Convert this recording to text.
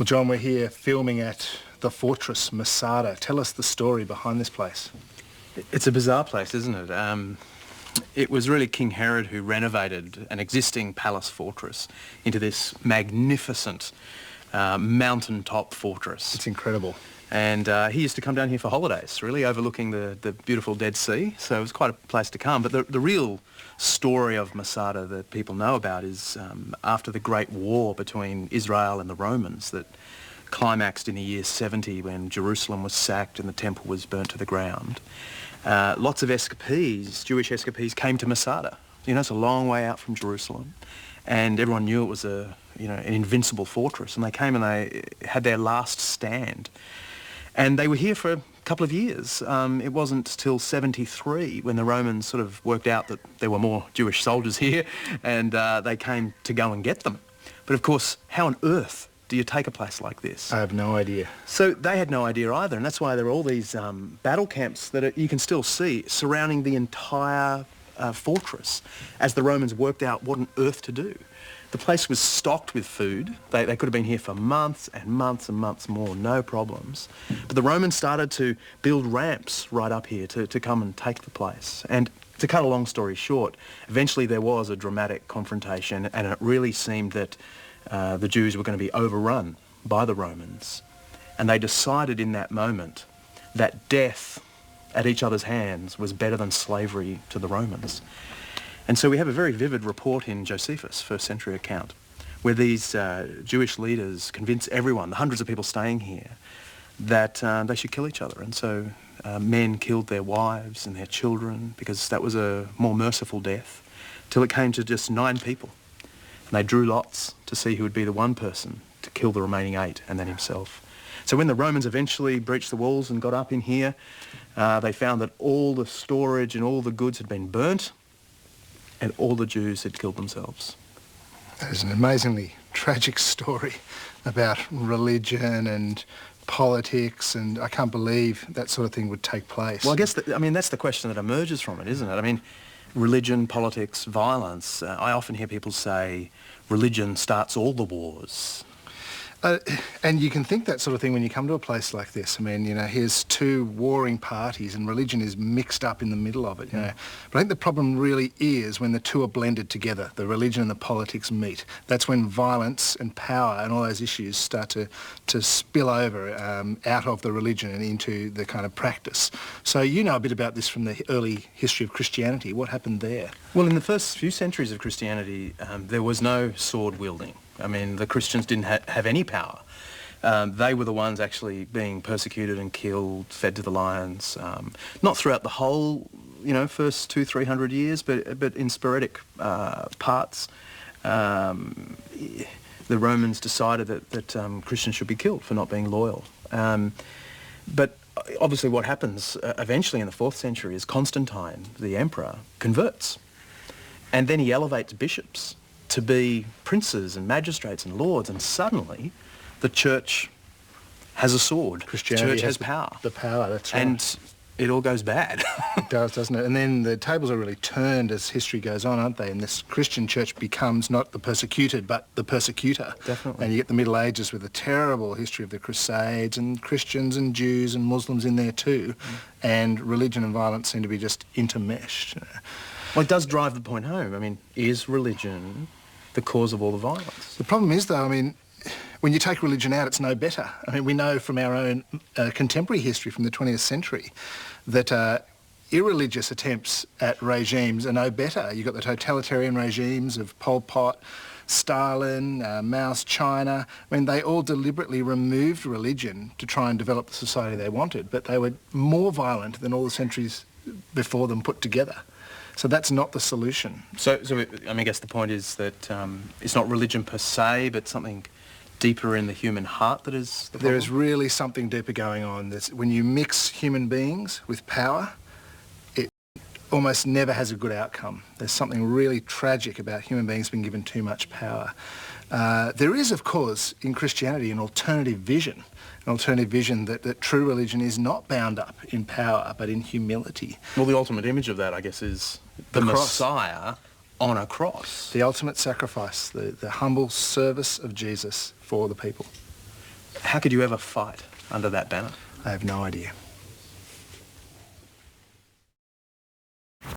Well, John, we're here filming at the fortress Masada. Tell us the story behind this place. It's a bizarre place, isn't it? It was really King Herod who renovated an existing palace fortress into this magnificent mountaintop fortress. It's incredible. And he used to come down here for holidays, really, overlooking the beautiful Dead Sea. So it was quite a place to come. But the real story of Masada that people know about is after the Great War between Israel and the Romans that climaxed in the year 70 when Jerusalem was sacked and the temple was burnt to the ground. Lots of escapees, Jewish escapees, came to Masada. You know, it's a long way out from Jerusalem. And everyone knew it was an invincible fortress. And they came and they had their last stand. And they were here for a couple of years. It wasn't till 73 when the Romans sort of worked out that there were more Jewish soldiers here and they came to go and get them. But of course, how on earth do you take a place like this? I have no idea. So they had no idea either, and that's why there are all these battle camps that you can still see surrounding the entire fortress as the Romans worked out what on earth to do. The place was stocked with food. They could have been here for months and months and months more, no problems. But the Romans started to build ramps right up here to come and take the place. And to cut a long story short, eventually there was a dramatic confrontation, and it really seemed that the Jews were going to be overrun by the Romans. And they decided in that moment that death at each other's hands was better than slavery to the Romans. And so we have a very vivid report in Josephus, first century account, where these Jewish leaders convince everyone, the hundreds of people staying here, that they should kill each other. And so men killed their wives and their children because that was a more merciful death, till it came to just 9 people. And they drew lots to see who would be the one person to kill the remaining 8 and then himself. So when the Romans eventually breached the walls and got up in here, they found that all the storage and all the goods had been burnt and all the Jews had killed themselves. That is an amazingly tragic story about religion and politics, and I can't believe that sort of thing would take place. Well, I guess, that's the question that emerges from it, isn't it? I mean, religion, politics, violence. I often hear people say religion starts all the wars. And you can think that sort of thing when you come to a place like this. I mean, here's 2 warring parties and religion is mixed up in the middle of it, But I think the problem really is when the 2 are blended together, the religion and the politics meet. That's when violence and power and all those issues start to spill over out of the religion and into the kind of practice. So you know a bit about this from the early history of Christianity. What happened there? Well, in the first few centuries of Christianity, there was no sword wielding. I mean, the Christians didn't have any power. They were the ones actually being persecuted and killed, fed to the lions. Not throughout the whole, first 200-300 years, but in sporadic parts. The Romans decided that Christians should be killed for not being loyal. But obviously what happens eventually in the 4th century is Constantine, the emperor, converts. And then he elevates bishops to be princes and magistrates and lords, and suddenly the church has a sword. Christianity the church has power. The power, that's right. And it all goes bad. It does, doesn't it? And then the tables are really turned as history goes on, aren't they? And this Christian church becomes not the persecuted, but the persecutor. Definitely. And you get the Middle Ages with a terrible history of the Crusades, and Christians and Jews and Muslims in there too. And religion and violence seem to be just intermeshed. Well, it does drive the point home. I mean, is religion the cause of all the violence? The problem is, though, when you take religion out, it's no better. I mean, we know from our own contemporary history from the 20th century that irreligious attempts at regimes are no better. You've got the totalitarian regimes of Pol Pot, Stalin, Mao's China. I mean, they all deliberately removed religion to try and develop the society they wanted, but they were more violent than all the centuries before them put together. So that's not the solution. So I guess the point is that it's not religion per se, but something deeper in the human heart that is the problem? There is really something deeper going on. When you mix human beings with power, it almost never has a good outcome. There's something really tragic about human beings being given too much power. There is, of course, in Christianity an alternative vision that true religion is not bound up in power but in humility. Well, the ultimate image of that, I guess, is the Messiah on a cross. The ultimate sacrifice, the humble service of Jesus for the people. How could you ever fight under that banner? I have no idea.